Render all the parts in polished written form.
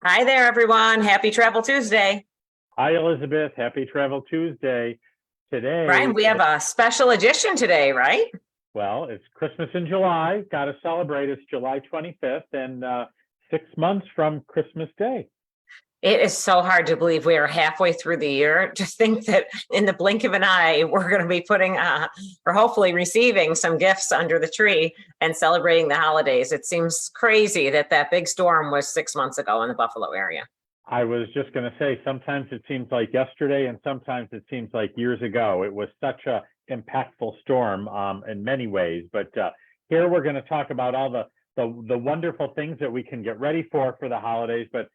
Hi there, everyone. Happy Travel Tuesday. Hi, Elizabeth. Happy Travel Tuesday. Brian, Today, we have a special edition today, right? well, it's Christmas in July. Got to celebrate. It's July 25th and 6 months from Christmas Day. It is so hard to believe we are halfway through the year. To think that in the blink of an eye, we're going to be putting, or hopefully receiving some gifts under the tree and celebrating the holidays. It seems crazy that that big storm was 6 months ago in the Buffalo area. I was just going to say, sometimes it seems like yesterday and sometimes it seems like years ago. It was such a impactful storm in many ways. But here we're going to talk about all the wonderful things that we can get ready for the holidays. But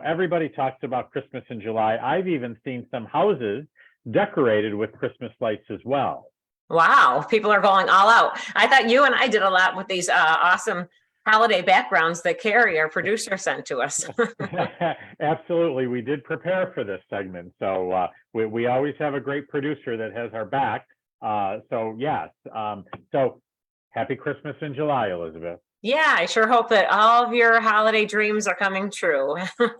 everybody talks about Christmas in July. I've even seen some houses decorated with Christmas lights as well. Wow, people are going all out. I thought you and I did a lot with these awesome holiday backgrounds that Carrie, our producer, sent to us. Absolutely. We did prepare for this segment. So we always have a great producer that has our back. So yes. So happy Christmas in July, Elizabeth. Yeah, I sure hope that all of your holiday dreams are coming true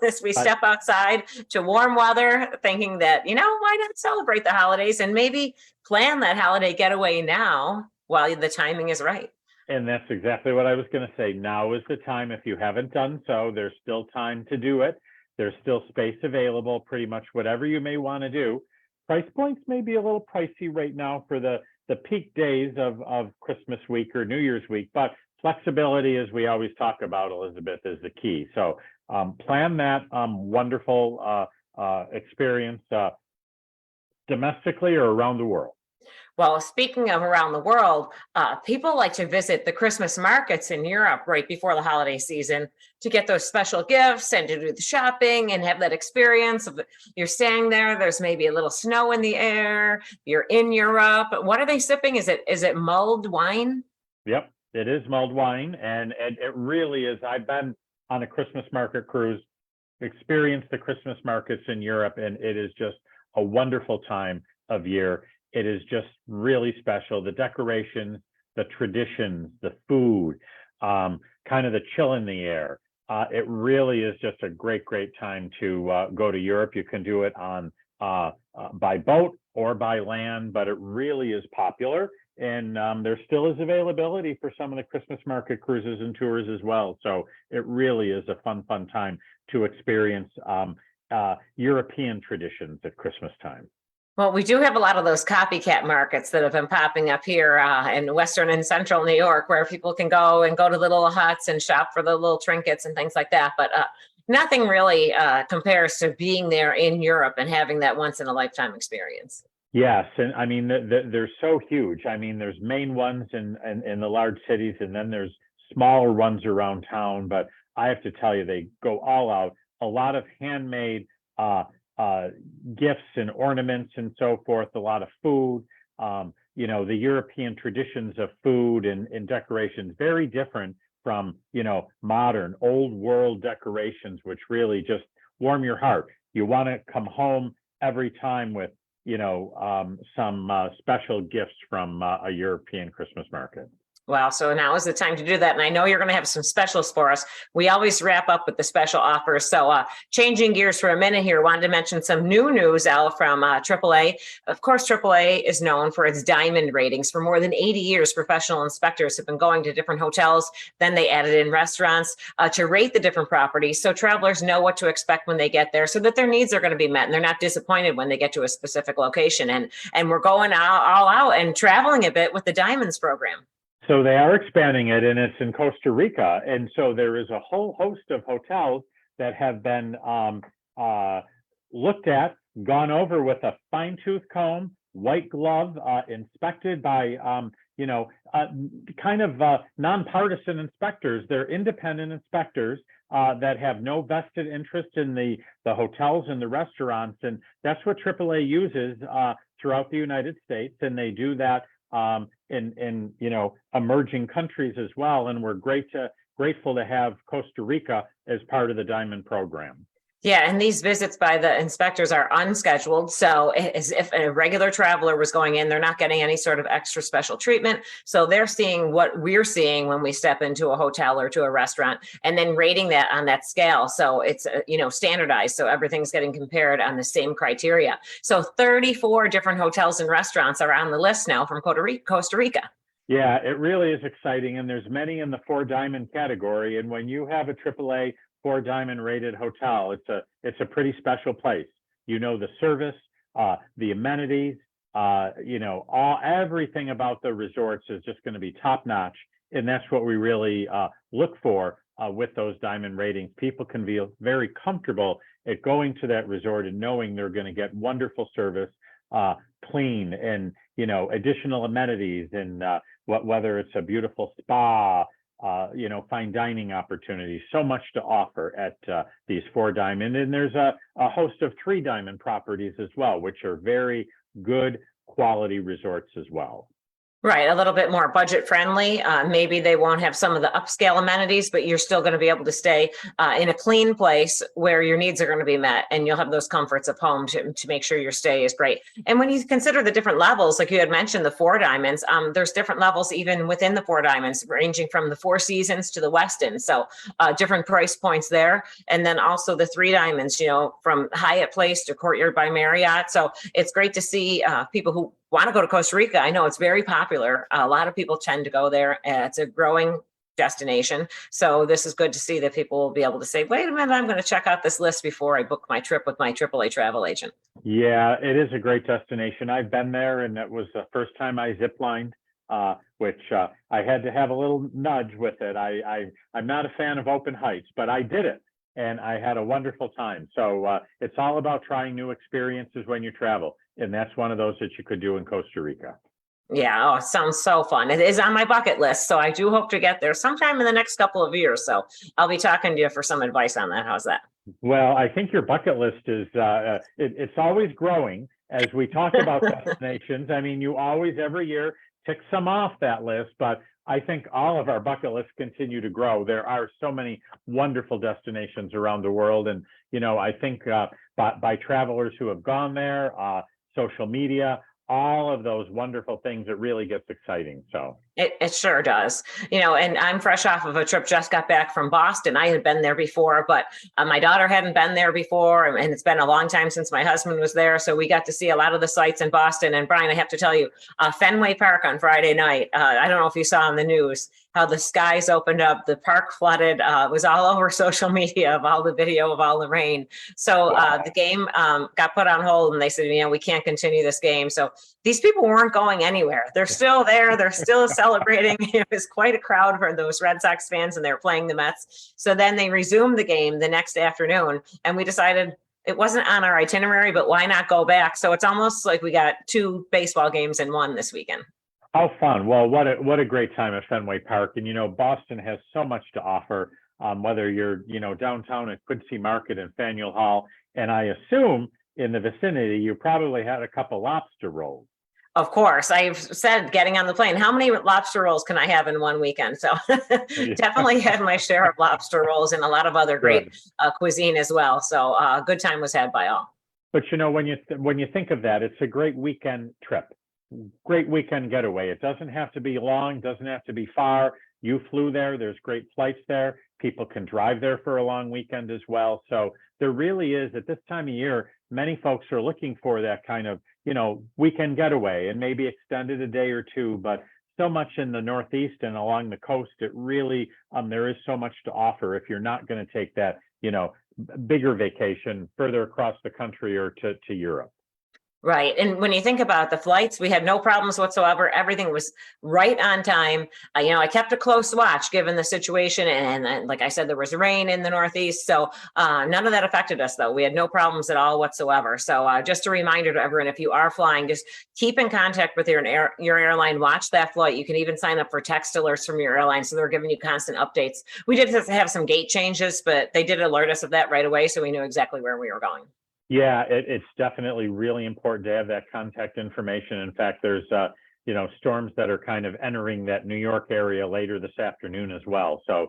as we I, step outside to warm weather, thinking that, why not celebrate the holidays and maybe plan that holiday getaway now while the timing is right. and that's exactly what I was going to say. Now is the time. If you haven't done so, there's still time to do it. There's still space available, pretty much whatever you may want to do. Price points may be a little pricey right now for the peak days of Christmas week or New Year's week, but flexibility, as we always talk about, Elizabeth, is the key. So plan that wonderful experience domestically or around the world. Well, speaking of around the world, people like to visit the Christmas markets in Europe right before the holiday season to get those special gifts and to do the shopping and have that experience of you're staying there. There's maybe a little snow in the air. You're in Europe. What are they sipping? Is it mulled wine? Yep, it is mulled wine, and it really is. I've been on a Christmas market cruise, experienced the Christmas markets in Europe, and it is just a wonderful time of year. It is just really special. The decorations, the traditions, the food, kind of the chill in the air. It really is just a great, great time to go to Europe. You can do it on by boat or by land, but it really is popular. And there still is availability for some of the Christmas market cruises and tours as well. So it really is a fun, fun time to experience European traditions at Christmas time. Well, we do have a lot of those copycat markets that have been popping up here in Western and Central New York, where people can go to little huts and shop for the little trinkets and things like that. But nothing really compares to being there in Europe and having that once in a lifetime experience. Yes, and I mean they're so huge. I mean, there's main ones in the large cities, and then there's smaller ones around town. But I have to tell you, they go all out. A lot of handmade gifts and ornaments and so forth. A lot of food. The European traditions of food and decorations very different from modern old world decorations, which really just warm your heart. You want to come home every time with some special gifts from a European Christmas market. Well, so now is the time to do that. And I know you're going to have some specials for us. We always wrap up with the special offers. So changing gears for a minute here, wanted to mention some new news, Al, from AAA. Of course, AAA is known for its diamond ratings. For more than 80 years, professional inspectors have been going to different hotels. Then they added in restaurants to rate the different properties. So travelers know what to expect when they get there so that their needs are going to be met and they're not disappointed when they get to a specific location. And we're going all out and traveling a bit with the Diamonds program. So they are expanding it, and it's in Costa Rica. And so there is a whole host of hotels that have been looked at, gone over with a fine-tooth comb, white glove, inspected by, kind of nonpartisan inspectors. They're independent inspectors that have no vested interest in the hotels and the restaurants. And that's what AAA uses throughout the United States. And they do that in emerging countries as well, and we're grateful to have Costa Rica as part of the Diamond program. Yeah, and these visits by the inspectors are unscheduled. So as if a regular traveler was going in, they're not getting any sort of extra special treatment. So they're seeing what we're seeing when we step into a hotel or to a restaurant and then rating that on that scale. So it's, standardized. So everything's getting compared on the same criteria. So 34 different hotels and restaurants are on the list now from Costa Rica. Yeah, it really is exciting, and there's many in the 4 diamond category. And when you have a AAA 4 diamond rated hotel, it's a pretty special place. You know, the service, the amenities, everything about the resorts is just going to be top notch, and that's what we really look for with those diamond ratings. People can feel very comfortable at going to that resort and knowing they're going to get wonderful service, clean, and additional amenities, and whether it's a beautiful spa, fine dining opportunities. So much to offer at these 4 diamond, and there's a host of 3 diamond properties as well, which are very good quality resorts as well. Right, a little bit more budget friendly. Maybe they won't have some of the upscale amenities, but you're still going to be able to stay in a clean place where your needs are going to be met, and you'll have those comforts of home to make sure your stay is great. And when you consider the different levels, like you had mentioned, the 4 diamonds, there's different levels even within the 4 diamonds, ranging from the Four Seasons to the Westin. So different price points there. And then also the 3 diamonds, from Hyatt Place to Courtyard by Marriott. So it's great to see people who want to go to Costa Rica. I know it's very popular. A lot of people tend to go there. It's a growing destination. So this is good to see that people will be able to say, wait a minute, I'm going to check out this list before I book my trip with my AAA travel agent. Yeah, it is a great destination. I've been there, and it was the first time I ziplined, which I had to have a little nudge with it. I'm not a fan of open heights, but I did it, and I had a wonderful time. So it's all about trying new experiences when you travel. And that's one of those that you could do in Costa Rica. Yeah, oh, it sounds so fun. It is on my bucket list. So I do hope to get there sometime in the next couple of years. So I'll be talking to you for some advice on that. How's that? Well, I think your bucket list is, it's always growing as we talk about destinations. I mean, you always every year tick some off that list, but I think all of our bucket lists continue to grow. There are so many wonderful destinations around the world. And, I think by travelers who have gone there, social media, all of those wonderful things, it really gets exciting. So It sure does. And I'm fresh off of a trip, just got back from Boston. I had been there before, but my daughter hadn't been there before. And it's been a long time since my husband was there. So we got to see a lot of the sights in Boston. And Brian, I have to tell you, Fenway Park on Friday night, I don't know if you saw on the news how the skies opened up, the park flooded, it was all over social media of all the video of all the rain. So the game got put on hold, and they said, we can't continue this game. So these people weren't going anywhere. They're still there. They're still celebrating. It was quite a crowd for those Red Sox fans, and they were playing the Mets. So then they resumed the game the next afternoon, and we decided it wasn't on our itinerary, but why not go back? So it's almost like we got 2 baseball games in one this weekend. how fun. Well, what a great time at Fenway Park. And, Boston has so much to offer, whether you're, downtown at Quincy Market and Faneuil Hall. And I assume in the vicinity, you probably had a couple lobster rolls. Of course, I've said getting on the plane, how many lobster rolls can I have in one weekend? So definitely had my share of lobster rolls and a lot of other great cuisine as well. So a good time was had by all. But when you think of that, it's a great weekend trip, great weekend getaway. It doesn't have to be long, doesn't have to be far. You flew there. There's great flights there. People can drive there for a long weekend as well. So there really is, at this time of year, many folks are looking for that kind of, weekend getaway, and maybe extended a day or two. But so much in the Northeast and along the coast, it really, there is so much to offer if you're not going to take that, bigger vacation further across the country or to Europe. Right. And when you think about the flights, we had no problems whatsoever. Everything was right on time. I kept a close watch given the situation. And like I said, there was rain in the Northeast. So none of that affected us, though. We had no problems at all whatsoever. So just a reminder to everyone, if you are flying, just keep in contact with your airline, watch that flight. You can even sign up for text alerts from your airline. So they're giving you constant updates. We did have some gate changes, but they did alert us of that right away. So we knew exactly where we were going. Yeah, it's definitely really important to have that contact information. In fact, there's, storms that are kind of entering that New York area later this afternoon as well. So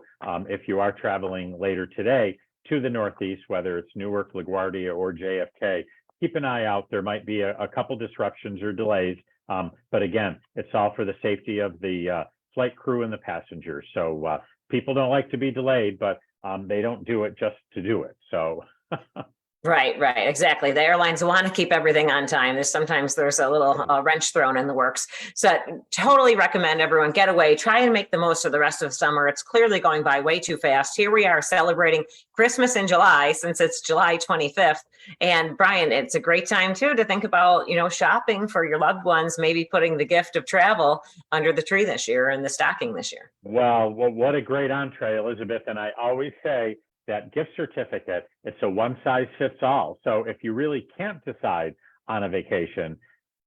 if you are traveling later today, to the Northeast, whether it's Newark, LaGuardia, or JFK, keep an eye out. There might be a couple disruptions or delays. But again, it's all for the safety of the flight crew and the passengers. So people don't like to be delayed, but they don't do it just to do it. So. Right, exactly. The airlines want to keep everything on time. Sometimes there's a little wrench thrown in the works. So totally recommend everyone get away, try and make the most of the rest of summer. It's clearly going by way too fast. Here we are celebrating Christmas in July, since it's July 25th. And Brian, it's a great time too to think about, shopping for your loved ones, maybe putting the gift of travel under the tree this year and the stocking this year. Well, what a great entree, Elizabeth. And I always say, that gift certificate, it's a one size fits all. So if you really can't decide on a vacation,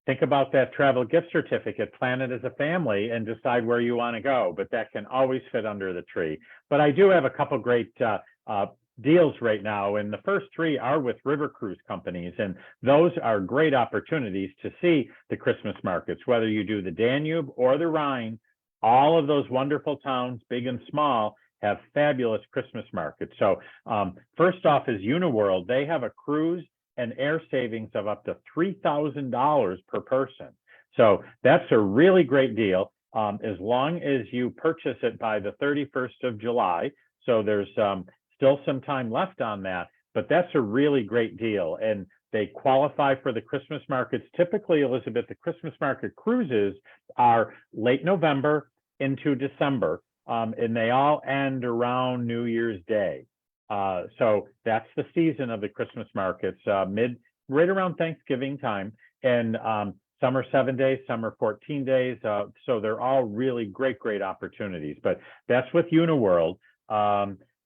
think about that travel gift certificate, plan it as a family and decide where you want to go, but that can always fit under the tree. But I do have a couple great deals right now, and the first three are with river cruise companies, and those are great opportunities to see the Christmas markets, whether you do the Danube or the Rhine. All of those wonderful towns, big and small, have fabulous Christmas markets. So first off is Uniworld. They have a cruise and air savings of up to $3,000 per person. So that's a really great deal, as long as you purchase it by the 31st of July. So there's still some time left on that, but that's a really great deal. And they qualify for the Christmas markets. Typically, Elizabeth, the Christmas market cruises are late November into December. And they all end around New Year's Day. So that's the season of the Christmas markets, right around Thanksgiving time. And some are 7 days, some are 14 days. So they're all really great opportunities. But that's with Uniworld.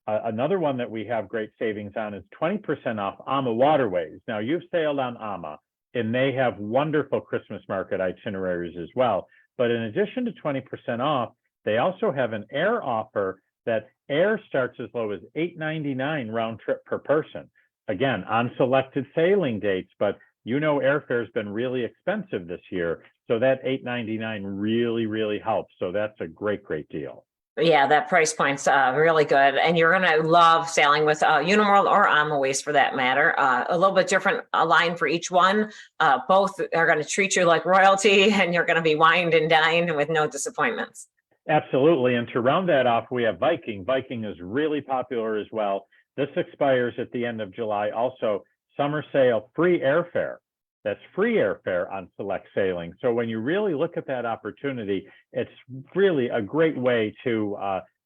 Another one that we have great savings on is 20% off AMA Waterways. Now, you've sailed on AMA, and they have wonderful Christmas market itineraries as well. But in addition to 20% off, they also have an air offer that air starts as low as $8.99 round trip per person. Again, on selected sailing dates, but airfare's been really expensive this year. So that $8.99 really helps. So that's a great deal. Yeah, that price point's really good. And you're going to love sailing with Uniworld or AmaWays for that matter. A little bit different line for each one. Both are going to treat you like royalty, and you're going to be wined and dined with no disappointments. Absolutely. And to round that off, we have Viking. Viking is really popular as well. This expires at the end of July. Also, summer sale, free airfare. That's free airfare on select sailing. So when you really look at that opportunity, it's really a great way to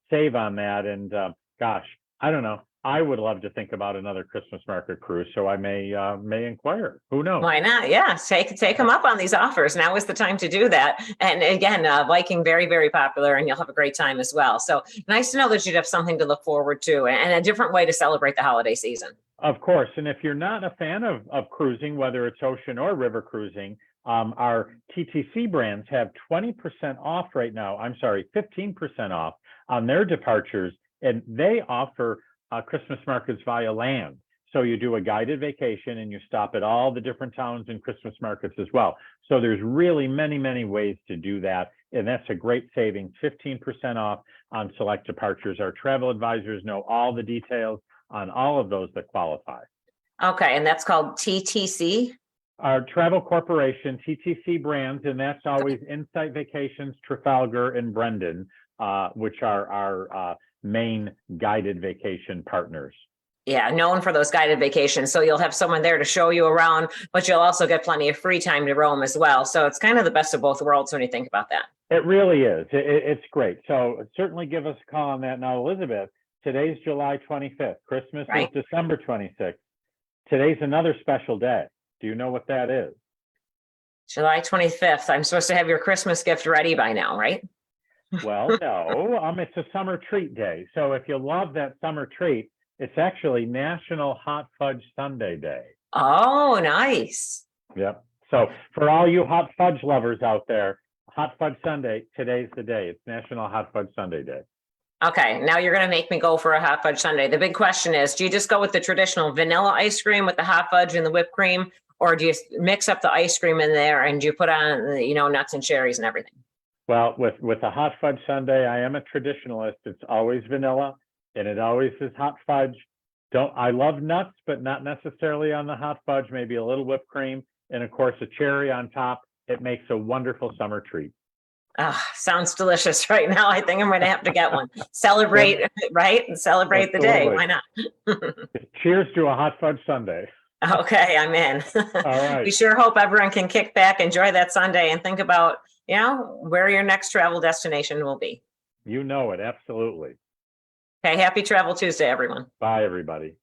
save on that. And gosh, I don't know. I would love to think about another Christmas market cruise, so I may inquire. Who knows? Why not? Yeah, take them up on these offers. Now is the time to do that. And again, Viking, very popular, and you'll have a great time as well. So nice to know that you'd have something to look forward to and a different way to celebrate the holiday season. Of course, and if you're not a fan of cruising, whether it's ocean or river cruising, our TTC brands have 20% off right now. I'm sorry, 15% off on their departures, and they offer Christmas markets via land. So you do a guided vacation and you stop at all the different towns and Christmas markets as well. So there's really many ways to do that. And that's a great savings, 15% off on select departures. Our travel advisors know all the details on all of those that qualify. Okay, and that's called TTC? Our travel corporation, TTC brands, and that's always Insight Vacations, Trafalgar, and Brendan, which are our main guided vacation partners. Yeah, known for those guided vacations. So you'll have someone there to show you around, but you'll also get plenty of free time to roam as well. So it's kind of the best of both worlds when you think about that. It really is. It's great. So certainly give us a call on that. Now, Elizabeth, today's July 25th. Christmas is December 26th. Today's another special day. Do you know what that is? July 25th. I'm supposed to have your Christmas gift ready by now, right? Well, no, it's a summer treat day. So if you love that summer treat, it's actually National Hot Fudge Sundae Day. Oh, nice. Yep. So for all you hot fudge lovers out there, Hot Fudge Sundae, today's the day. It's National Hot Fudge Sundae Day. Okay, now you're going to make me go for a hot fudge sundae. The big question is, do you just go with the traditional vanilla ice cream with the hot fudge and the whipped cream, or do you mix up the ice cream in there and do you put on, nuts and cherries and everything? Well, with a hot fudge sundae, I am a traditionalist. It's always vanilla, and it always is hot fudge. I love nuts, but not necessarily on the hot fudge, maybe a little whipped cream, and of course a cherry on top. It makes a wonderful summer treat. Ah, sounds delicious right now. I think I'm going to have to get one. Celebrate, right? And celebrate the day. Absolutely. Why not? Cheers to a hot fudge sundae. Okay, I'm in. All right. We sure hope everyone can kick back, enjoy that Sunday, and think about, where your next travel destination will be. You know it, absolutely. Okay, happy Travel Tuesday, everyone. Bye, everybody.